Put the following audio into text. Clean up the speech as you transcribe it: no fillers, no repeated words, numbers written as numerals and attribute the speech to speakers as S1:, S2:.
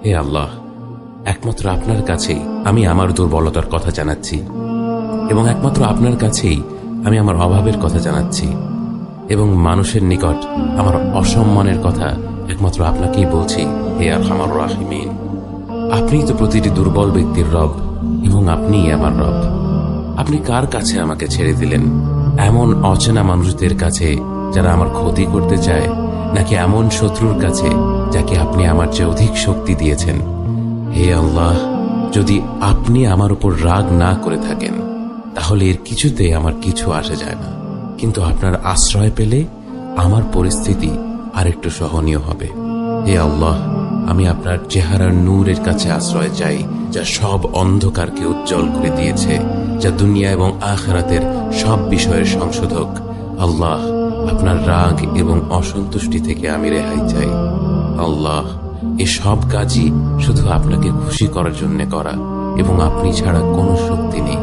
S1: হে আল্লাহ, একমাত্র আপনার কাছেই আমি আমার দুর্বলতার কথা জানাচ্ছি এবং একমাত্র আপনার কাছেই আমি আমার অভাবের কথা জানাচ্ছি এবং মানুষের নিকট আমার অসম্মানের কথা একমাত্র আপনাকেই বলছি। হে আরহামার রাহিমিন, আপনিই তো প্রতিটি দুর্বল ব্যক্তির রব এবং আপনিই আমার রব। আপনি কার কাছে আমাকে ছেড়ে দিলেন? এমন অচেনা মানুষদের কাছে যারা আমার ক্ষতি করতে চায়, নাকি এমন শত্রুর কাছে যাকে আপনি আমার চেয়ে অধিক শক্তি দিয়েছেন? হে আল্লাহ, যদি আপনি আমার উপর রাগ না করে থাকেন তাহলে এর কিছুতে আমার কিছু আসে যায় না, কিন্তু আপনার আশ্রয় পেলে আমার পরিস্থিতি আরেকটু সহনীয় হবে। হে আল্লাহ, আমি আপনার চেহারার নূরের কাছে আশ্রয় চাই, যা সব অন্ধকারকে উজ্জ্বল করে দিয়েছে, যা দুনিয়া এবং আখিরাতের সব বিষয়ের সংশোধক। আল্লাহ, আপনার রাগ এবং অসন্তুষ্টি থেকে আমি রেহাই চাই। আল্লাহ, এ সব কাজই শুধু আপনাকে খুশি করার জন্য করা এবং আপনি ছাড়া কোনো শক্তি নেই।